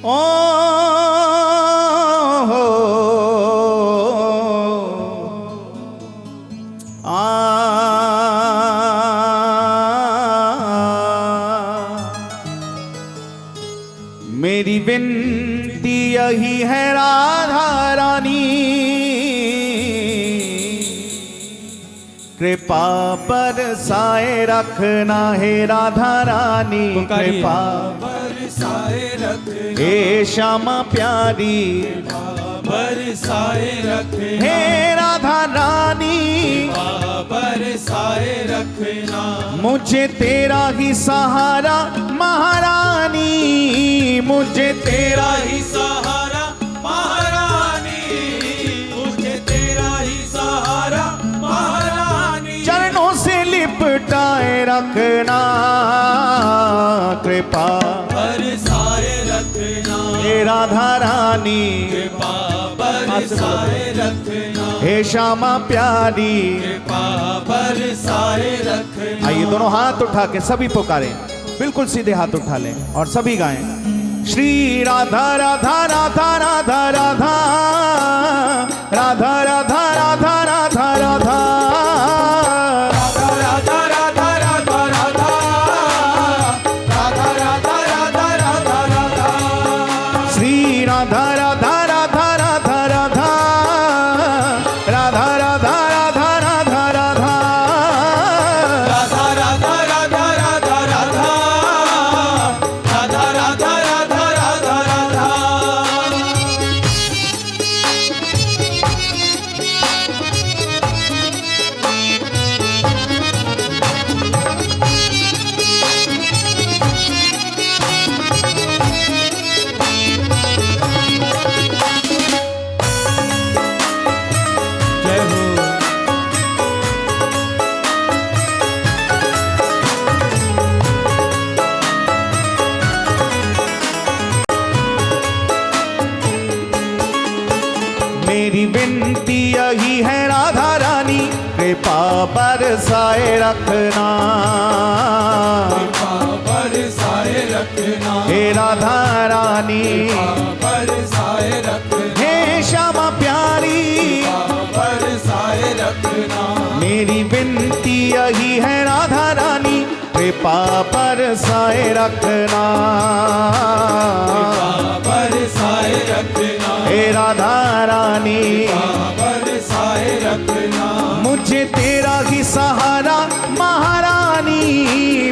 ओ हो मेरी विनती यही है राधा रानी, कृपा बरसाए रखना है राधा रानी, कृपा बरसाए रखना हे श्यामा प्यारी, बरसाए रखना हे राधा रानी, बरसाए रखना मुझे तेरा ही सहारा महारानी, मुझे तेरा ही सहारा महारानी, मुझे तेरा ही सहारा महारानी, चरणों से लिपटाए रखना, कृपा बरसाए रखना हे राधा रानी, कृपा बरसाए रखना, हे श्यामा प्यारी। कृपा बरसाए रखना। आइए दोनों हाथ उठा के सभी पुकारें, बिल्कुल सीधे हाथ उठा लें और सभी गाएं। श्री राधा राधा राधा राधा राधा राधा राधा राधा राधा राधा श्री राधा राधा राधा राधा राधा राधा राधा राधा राधा राधा मेरी विनती यही है राधा रानी, कृपा बरसाए रखना, बरसाए रखना हे राधा रानी, बरसाए रखना, हे श्यामा प्यारी, बरसाए रखना मेरी विनती यही है राधा रानी, कृपा बरसाए रखना, बरसाए रखना, हे राधा रानी, बरसाए रखना, मुझे तेरा ही सहारा महारानी,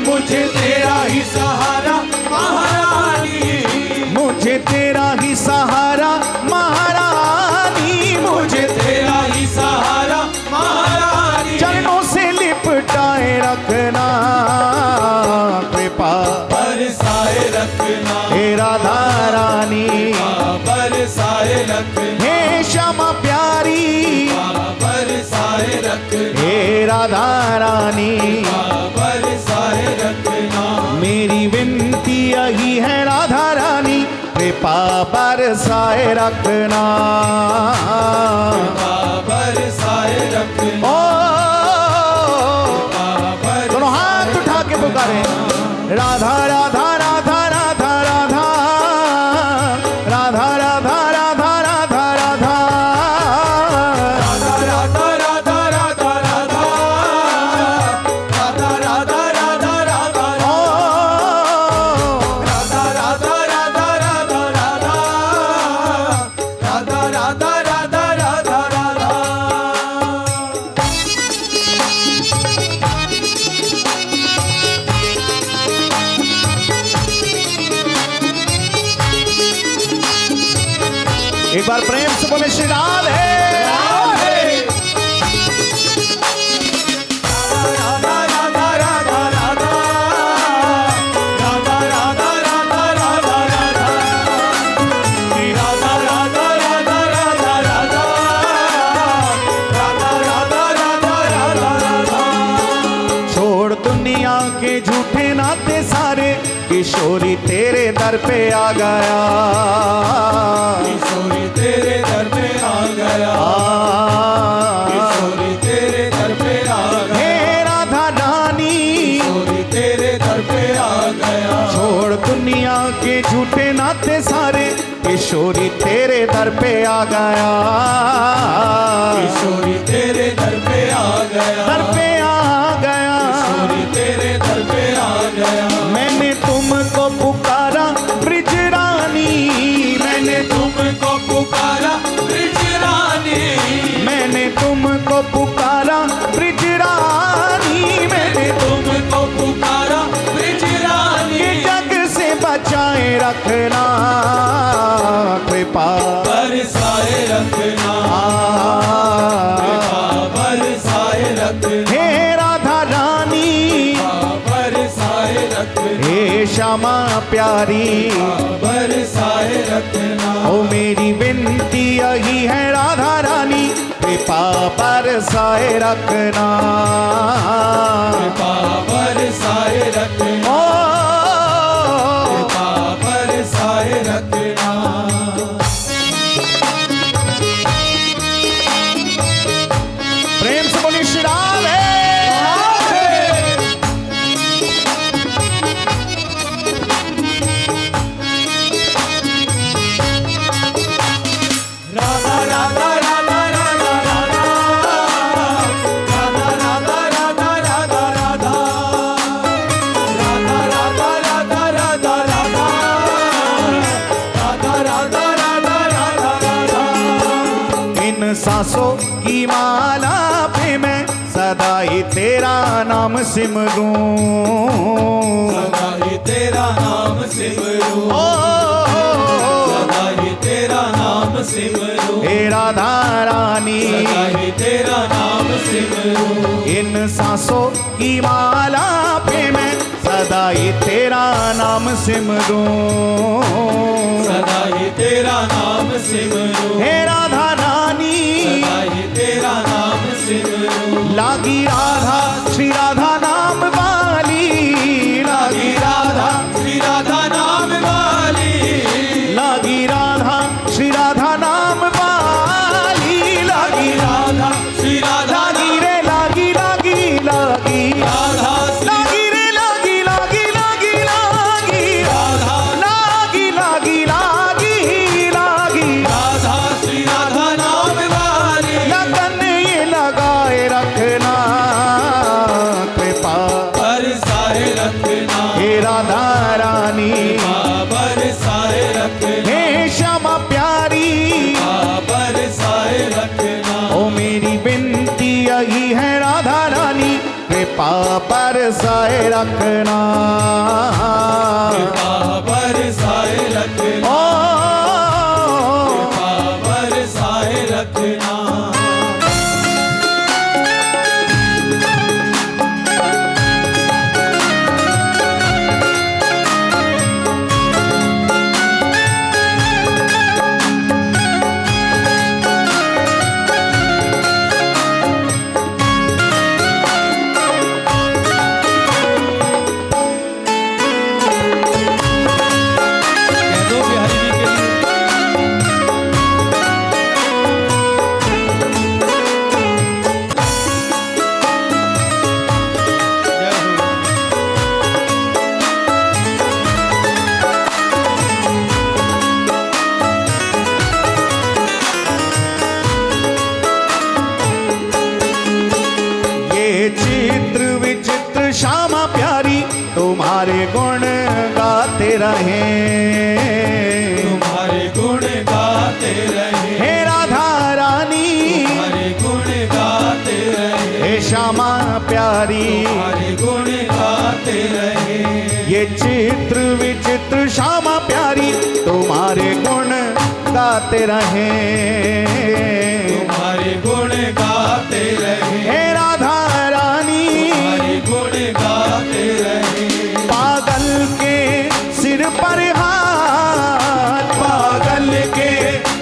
मुझे तेरा ही सहारा महारानी, मुझे तेरा ही सहारा महारानी, मुझे तेरा ही सहारा महारानी, चरणों से लिपटाए रखना, कृपा बरसाए रखना, हे राधा रानी, बरसाए रखना, हे श्यामा प्यारी, बरसाए रखना, हे राधा रानी, बरसाए रखना, मेरी विनती यही है राधा रानी, कृपा बरसाए रखना, बरसाए रखना, ओ दोनों हाथ उठा के पुकारे राधा राधा राधा राधा राधा राधा राधा राधा राधा राधा एक बार प्रेम से बोले श्री राधे। छोड़ दुनिया के झूठे नाते सारे, किशोरी तेरे दर पे आ गया, किशोरी तेरे दर पे आ गया, किशोरी तेरे दर पे आ गया, हे राधा रानी, किशोरी तेरे दर पे आ गया, छोड़ दुनिया के झूठे नाते सारे, किशोरी तेरे दर पे आ गया, किशोरी तेरे दर पे आ गया, दर पे आ गया। किशोरी तेरे दर पे आ गया। मैंने तुमको पुकारा ब्रिज रानी, मैंने तुमको पुकारा ब्रिज रानी, मैंने तुमको पुकारा ब्रिज रानी, मैंने तुमको पुकारा ब्रिज रानी। ये जग से बचाए रखना, कृपा बरसाए रखना, कृपा बरसाए रखना, हे राधा रानी, बरसाए रखना, हे श्यामा प्यारी। बरसाए रखना। ओ मेरी विनती यही है राधा रानी, कृपा बरसाए रखना, कृपा बरसाए रखना, ओ कृपा बरसाए रखना। प्रेम से बोली श्री राधे। राधा राधा राधा राधा राधा, राधा राधा राधा राधा राधा, राधा राधा राधा राधा राधा, राधा राधा राधा राधा राधा। इन सांसों की माला पे मैं सदा ही तेरा नाम सिमरूं, सदा ही तेरा नाम सिमरूं, ओ सदा ही तेरा नाम सिमरूं, हे राधा रानी। सदा ही तेरा नाम सिमरूं, इन सांसों की माला पे मैं सदा ही तेरा नाम सिमरूं, सदा ही तेरा नाम सिमरूं, हे राधा रानी। सदा ही तेरा नाम सिमरूं। लागी राधा श्री राधा नाम वाली, लागी राधा, श्री राधा नाम वाली, लागी राधा श्री राधा नाम वाली, लागी राधा श्री राधा लागी रे लागी लागी लागी राधा श्री लागी रे लागी लागी लागी लागी राधा, लागी लागी लागी लागी राधा श्री राधा नाम वाली। लगन ये लगाए रखना, कृपा बरसाए रखना, हे राधा रानी, बरसाए रखना, हे श्यामा प्यारी। बरसाए रखना, ओ मेरी विनती यही है राधा रानी, कृपा बरसाए रखना, बरसाए रखना, ओ बरसाए रखना। चित्र विचित्र श्यामा प्यारी तुम्हारे गुण गाते रहे, तुम्हारे गुण गाते रहे, हे राधा रानी, तुम्हारे गुण गाते रहे, हे श्यामा प्यारी। तुम्हारे गुण गाते रहे, ये चित्र विचित्र श्यामा प्यारी तुम्हारे गुण गाते रहे, तुम्हारे गुण गाते रहे, हे राधा रानी। तुम्हारे गुण गाते रहे। पागल के सिर पर हाथ, पागल के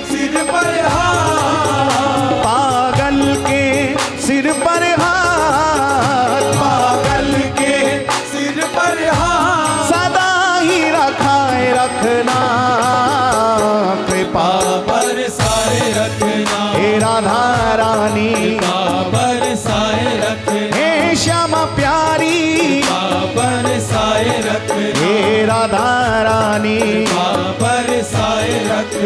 सिर पर हाथ, पागल के सिर पर हाथ, पागल के सिर पर हाथ, सदा ही रखाए रखना, कृपा बरसाए रखना, हे राधा रानी, बरसाए रखना, हे श्यामा प्यारी, बरसाए रखना, हे राधा रानी। बरसाए रखना।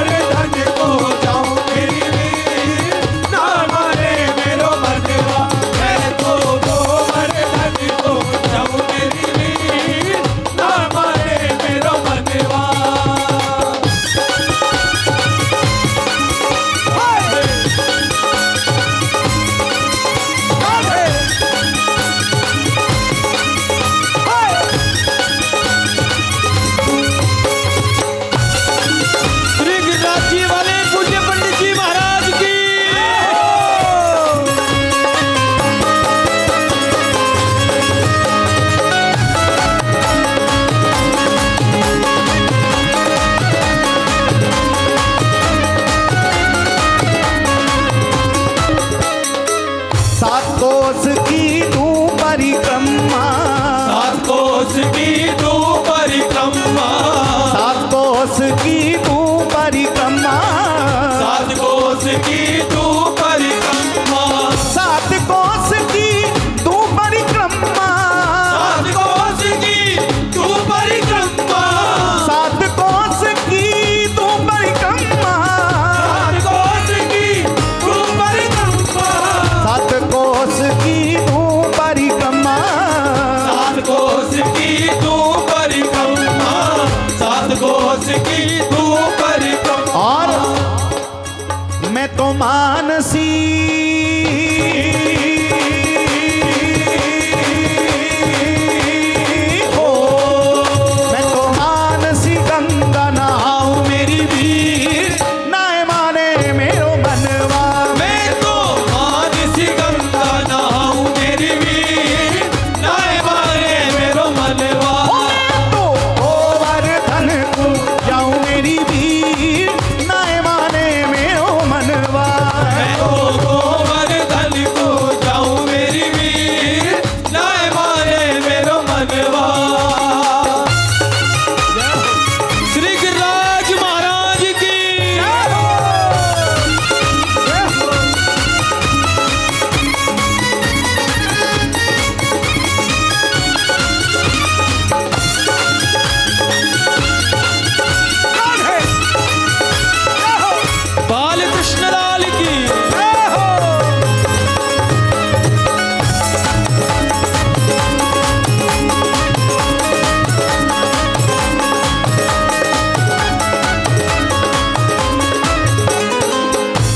तू परिक्रमा, 7 कोस की तू परिक्रमा, 7 कोस की तू परिक्रमा, 7 कोस की तू परिक्रमा, 7 कोस की तू परिक्रमा, 7 कोस की तू परिक्रमा, 7 कोस की तू परिक्रमा, 7 कोस की तू परिक्रमा, 7 कोस की तू परिक्रमा, 7 कोस की तू परिक्रमा। और मैं तो मानसी हो, मैं तो मानसी गंगा नहाऊं मेरी वीर, नाय माने मेरो मनवा। मैं तो मानसी गंगा नहाऊं मेरी वीर, नाय माने मेरो मनवा। तो गोवर्धन को जाऊं मेरी वीर, नाय माने मेरो मनवा। मैं तो गोवर्धन को जाऊं मेरी वीर, नाय माने मेरो मनवा। श्री गिरिराज महाराज की बाल कृष्णलाल की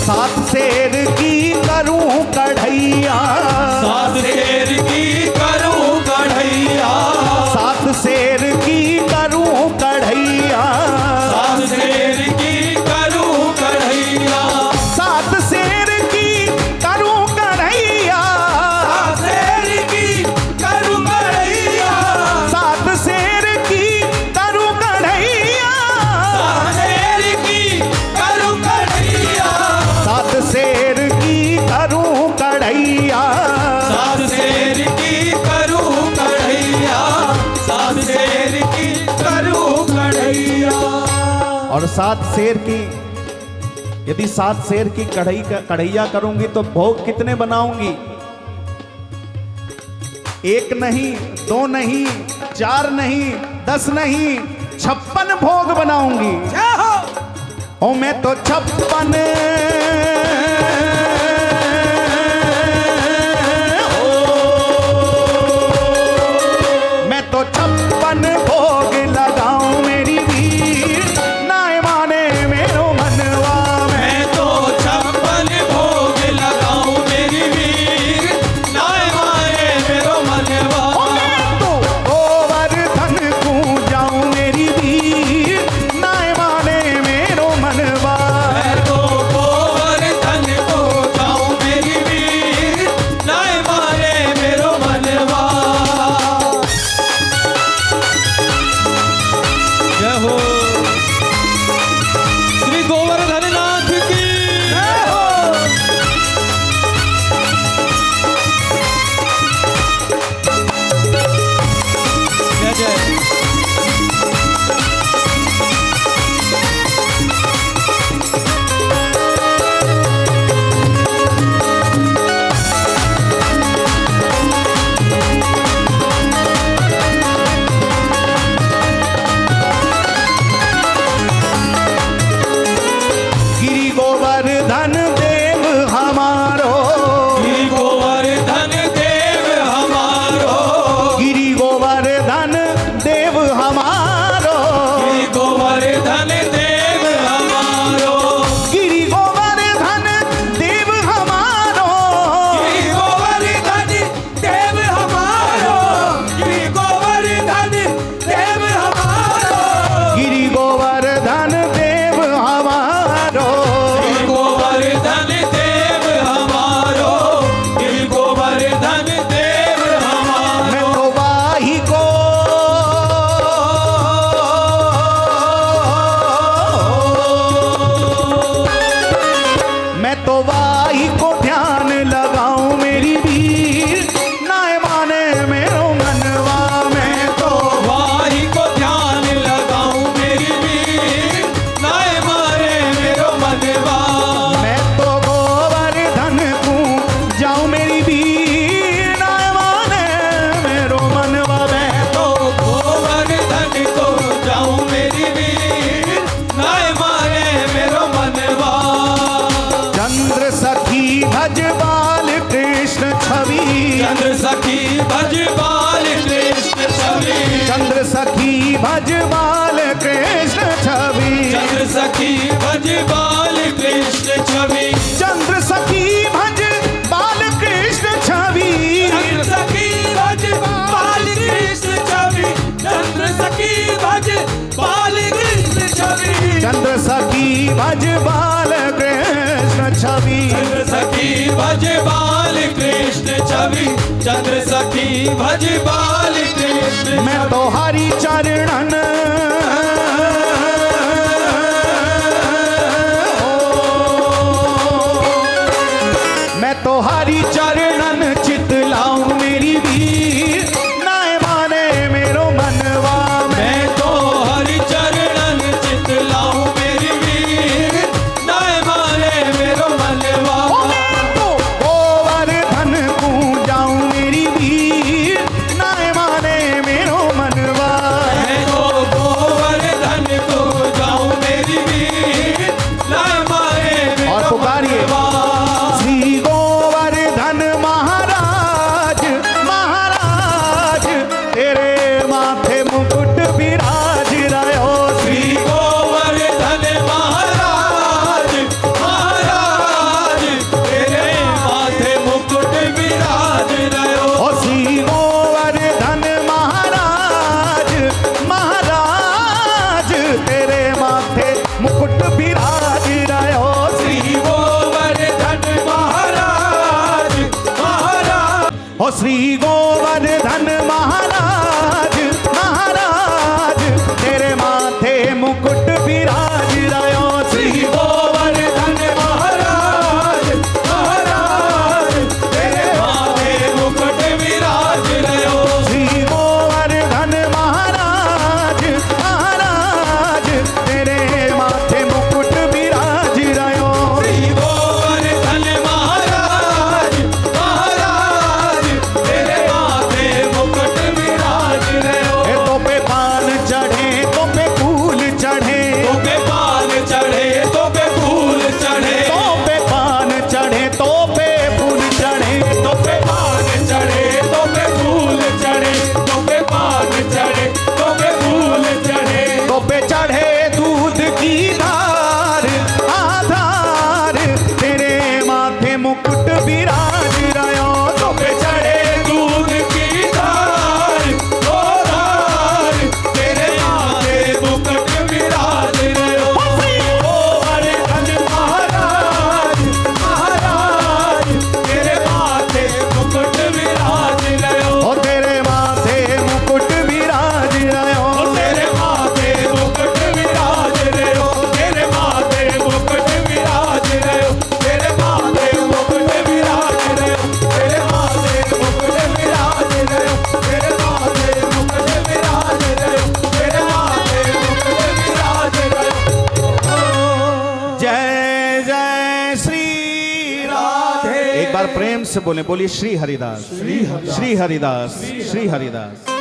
सात शेर की करूं कढ़ैया, 7 शेर की करूं कढ़ैया, 7 शेर की करूं कढ़ैया, 7 शेर की करूं कढ़ैया, 7 शेर की करूं कढ़ैया, 7 शेर की करूं कढ़ैया, 7 शेर की करूं कढ़ैया, 7 शेर की करूं कढ़ैया, 7 शेर की करूं कढ़ैया, 7 शेर की करूं कढ़ैया, 7 शेर की करूं कढ़ैया। और 7 शेर की, यदि 7 शेर की कढ़ैया करूंगी तो भोग कितने बनाऊंगी? 1 नहीं, 2 नहीं, 4 नहीं, 10 नहीं, 56 भोग बनाऊंगी। ओ मैं तो 56 मैं तो 56 भोग लगाऊं मेरी वीर, नाय माने मेरो मनवा। मैं तो 56 भोग लगाऊं मेरी वीर, नाय माने मेरो मनवा। मैं तो गोवर्धन को जाऊं मेरी वीर, नाय माने मेरो मनवा। मैं तो गोवर्धन को जाऊं मेरी वीर, नाय माने मेरो मनवा। जय हो श्री गोवर्धन नाथ की जय हो। जय जय गिरि गोवर्धन देव हमारो, श्री गोवर्धन देव हमारो, गिरि गोवर्धन देव हमारो, श्री गोवर्धन देव हमारो, गिरि गोवर्धन देव हमारो, श्री गोवर्धन देव हमारो, श्री गोवर्धन देव हमारो, गिरि गोवर्धन देव हमारो। श्री गोवर्धन देव हमारो, श्री गोवर्धन देव मैं हमारो। तो वाही को चंद्र सखी भज बाल कृष्ण छवि, चंद्र सखी भज बाल कृष्ण छवि, चंद्र सखी भज बाल कृष्ण छवि, चंद्र सखी भज बाल कृष्ण छवि, चंद्र सखी भज बाल कृष्ण छवि, चंद्र सखी भज बाल कृष्ण छवि, चंद्र सखी भज बाल कृष्ण छवि, चंद्र सखी भज बाल कृष्ण। मैं तो हरि चरणन मैं तो हरि चरणन चित लाऊं मेरी वीर, नाय माने मेरो मनवा। मैं तो हरि चरणन चित लाऊं मेरी वीर, नाय माने मेरो मनवा। तो गोवर्धन को जाऊं मेरी वीर, नाय माने मेरो मनवा। मैं तो गोवर्धन को जाऊं मेरी वीर, नाय माने और मेरो पुकारिए मनवा। श्री गोवर्धन महाराज महाराज, तेरे माथे मुकुट विराज रहो। श्री गोवर्धन महाराज महाराज, तेरे माथे मुकुट विराज रहो। ओ श्री गोवर्धन महाराज महाराज, तेरे माथे मुकुट विराज रहो। श्री गोवर्धन महाराज महाराज, ओ श्री गोवर्धन महाराज महाराज, तेरे माथे मुकुट विराज रहो। श्री गोवर्धन महाराज महाराज, तेरे माथे मुकुट विराज रहो। श्री गोवर्धन महाराज महाराज, तेरे माथे मुकुट विराज रहो। श्री गोवर्धन महाराज महाराज, तेरे माथे मुकुट विराज रहो। ए तो पे पान चढ़े तो पे फूल चढ़े, तो पे पान चढ़े तो पे फूल चढ़े, तो पे पान चढ़े तो पे फूल चढ़े, तो पे पान चढ़े तो पे फूल चढ़े, तो पे पान चढ़े तो पे फूल चढ़े। तो पे चढ़े दूध की धार आधार, तेरे माथे मुकुट विराज रहो। तो पे चढ़े दूध की धार ओ धार, तेरे माथे मुकुट विराज रहो। गोवर्धन महाराज महाराज, तेरे माथे मुकुट विराज रहो। ओ तेरे माथे मुकुट विराज रहो। तेरे माथे मुकुट विराज रहो, तेरे माथे मुकुट विराज रहो, तेरे माथे मुकुट विराज रहो, तेरे माथे मुकुट विराज रहो, तेरे माथे मुकुट विराज रहो, तेरे माथे मुकुट विराज रहो। जय जय श्री राधे। एक बार प्रेम से बोले, बोलिए श्री हरिदास, श्री हरिदास, श्री हरिदास।